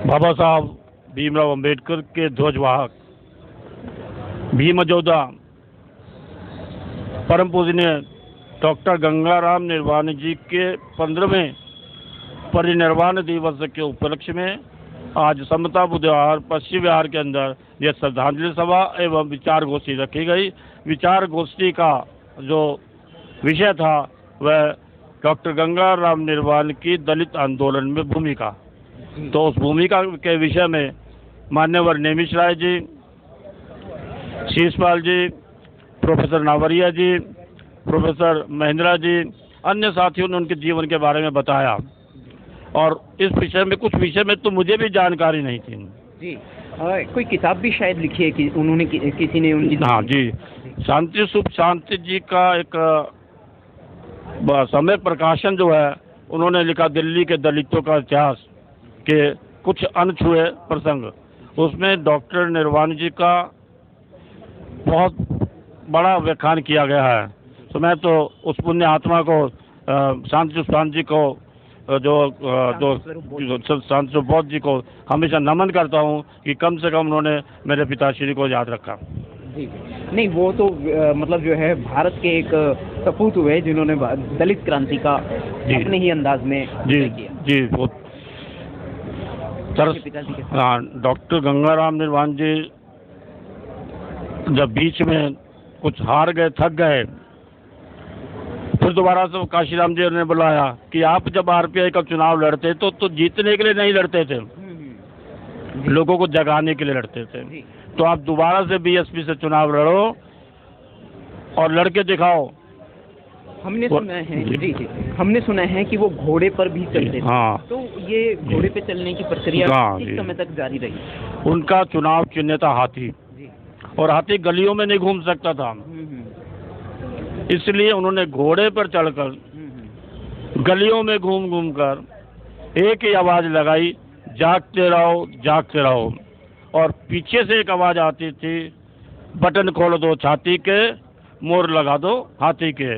बाबा साहब भीमराव अंबेडकर के ध्वजवाहक भीम योद्धा परम पूजनीय डॉक्टर गंगाराम निरवानी जी के 15वें परिनिर्वाण दिवस के उपलक्ष्य में आज समता बुधवार पश्चिम विहार के अंदर यह श्रद्धांजलि सभा एवं विचार गोष्ठी रखी गई। विचार गोष्ठी का जो विषय था वह डॉक्टर गंगाराम निरवानी की दलित आंदोलन में भूमिका। तो उस भूमिका के विषय में मान्यवर नेमिष राय जी, शीशपाल जी, प्रोफेसर नावरिया जी, प्रोफेसर महेंद्रा जी, अन्य साथियों ने उनके जीवन के बारे में बताया। और इस विषय में कुछ विषय में तो मुझे भी जानकारी नहीं थी जी। कोई किताब भी शायद लिखी है कि उन्होंने किसी ने उनकी। हाँ जी, शांति सुख शांति जी का एक समय प्रकाशन जो है उन्होंने लिखा, दिल्ली के दलितों का इतिहास के कुछ अनछुए प्रसंग। उसमें डॉक्टर निरवानी जी का बहुत बड़ा व्याख्यान किया गया है। तो मैं तो उस पुण्य आत्मा को शांति सुख जी को शांति स्वरूप जी को हमेशा नमन करता हूँ कि कम से कम उन्होंने मेरे पिताश्री को याद रखा। जी नहीं, वो तो मतलब जो है भारत के एक सपूत हुए जिन्होंने दलित क्रांति का अपने ही अंदाज में किया। जी वो हाँ, डॉक्टर गंगाराम निरवानी जी जब बीच में कुछ हार गए, थक गए, फिर दोबारा से काशीराम जी ने बुलाया कि आप जब आरपीआई का चुनाव लड़ते तो जीतने के लिए नहीं लड़ते थे, लोगों को जगाने के लिए लड़ते थे। तो आप दोबारा से बीएसपी से चुनाव लड़ो और लड़के दिखाओ। हमने सुना है जी, हमने सुना है कि वो घोड़े पर भी चलते थे। हाँ। तो ये घोड़े पे चलने की प्रक्रिया किस समय तक जारी रही? उनका चुनाव चिन्ह था हाथी, और हाथी गलियों में नहीं घूम सकता था, इसलिए उन्होंने घोड़े पर चढ़कर गलियों में घूम घूम कर एक ही आवाज लगाई, जागते रहो जागते रहो। और पीछे से एक आवाज आती थी, बटन खोल दो छाती के, मोर लगा दो हाथी के।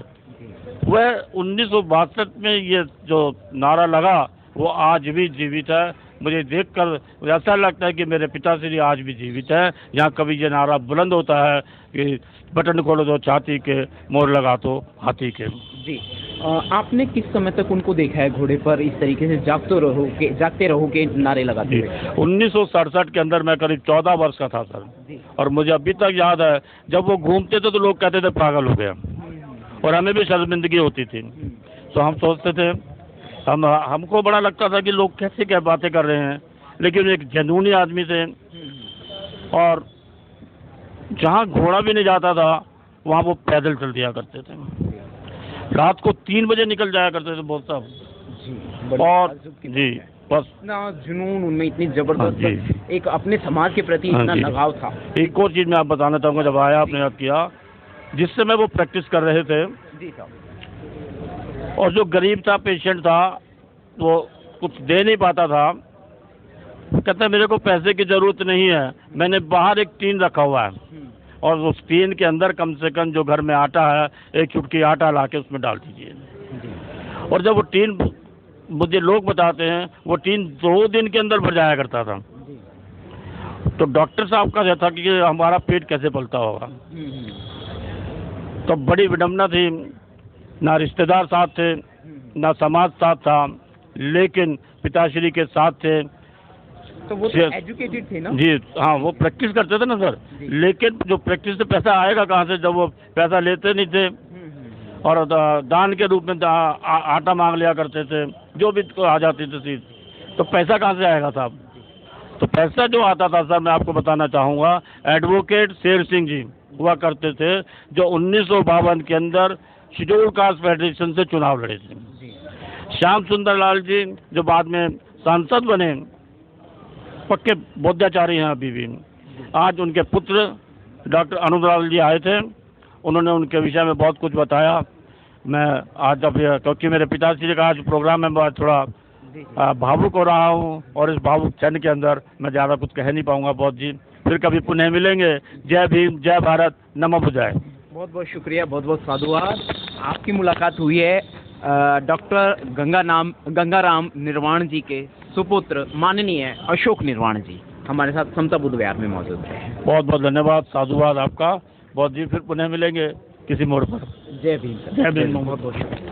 वह 1962 में ये जो नारा लगा वो आज भी जीवित है। मुझे देखकर ऐसा लगता है कि मेरे पिताश्री आज भी जीवित है। यहाँ कभी ये नारा बुलंद होता है कि बटन खोल दो छाती के, मोर लगा दो हाथी के। जी, आपने किस समय तक उनको देखा है घोड़े पर इस तरीके से जागते रहो के नारे लगाते हुए? 1967 के अंदर मैं करीब 14 वर्ष का था सर, और मुझे अभी तक याद है जब वो घूमते थे तो लोग कहते थे पागल हो गया, और हमें भी शर्मिंदगी होती थी। तो हम सोचते थे, हमको बड़ा लगता था कि लोग कैसे क्या बातें कर रहे हैं, लेकिन एक जनूनी आदमी थे। और जहाँ घोड़ा भी नहीं जाता था वहाँ वो पैदल चल दिया करते थे, रात को 3 बजे निकल जाया करते थे बहुत सब। और जी बस इतना जुनून उनमें, इतनी जबरदस्त एक अपने समाज के प्रति इतना लगाव था। एक और चीज़ मैं आप बताना चाहूँगा, जब आया आपने याद किया, जिस समय वो प्रैक्टिस कर रहे थे जी साहब, और जो गरीब था, पेशेंट था, वो कुछ दे नहीं पाता था, कहता मेरे को पैसे की ज़रूरत नहीं है, मैंने बाहर एक टीन रखा हुआ है, और उस टीन के अंदर कम से कम जो घर में आटा है, एक चुटकी आटा ला के उसमें डाल दीजिए। और जब वो टीन, मुझे लोग बताते हैं, वो टीन 2 दिन के अंदर भर जाया करता था। तो डॉक्टर साहब का यह था कि हमारा पेट कैसे पलता होगा। तो बड़ी विडम्बना थी, ना रिश्तेदार साथ थे, ना समाज साथ था, लेकिन पिताश्री के साथ थे। तो वो तो एजुकेटेड थे ना? जी हाँ, वो प्रैक्टिस करते थे ना सर, लेकिन जो प्रैक्टिस से पैसा आएगा कहाँ से, जब वो पैसा लेते नहीं थे और दान के रूप में आटा मांग लिया करते थे, जो भी आ जाती थी, तो पैसा कहाँ से आएगा साहब? तो पैसा जो आता था सर, मैं आपको बताना चाहूँगा, एडवोकेट शेर सिंह जी हुआ करते थे, जो 1952 के अंदर शेड्यूल कास्ट फेडरेशन से चुनाव लड़े थे। श्याम सुंदर लाल जी जो बाद में सांसद बने, पक्के बौद्धाचारी हैं अभी भी। आज उनके पुत्र डॉक्टर अनुराग जी आए थे, उन्होंने उनके विषय में बहुत कुछ बताया। मैं आज अब क्योंकि मेरे पिताश्री का आज प्रोग्राम है, मैं थोड़ा भावुक हो रहा हूँ, और इस भावुक क्षण के अंदर मैं ज़्यादा कुछ कह नहीं पाऊँगा बहुत जी। फिर कभी पुनः मिलेंगे। जय भीम, जय भारत, नमो बुधाय। बहुत बहुत शुक्रिया, बहुत बहुत साधुवाद। आपकी मुलाकात हुई है डॉक्टर गंगाराम निर्वाण जी के सुपुत्र माननीय अशोक निर्वाण जी हमारे साथ समता बुद्ध विहार में मौजूद है। बहुत बहुत धन्यवाद, साधुवाद आपका। बहुत जी, फिर पुनः मिलेंगे किसी मोड़ पर। जय भीम। जय भीम। बहुत बहुत शुक्रिया।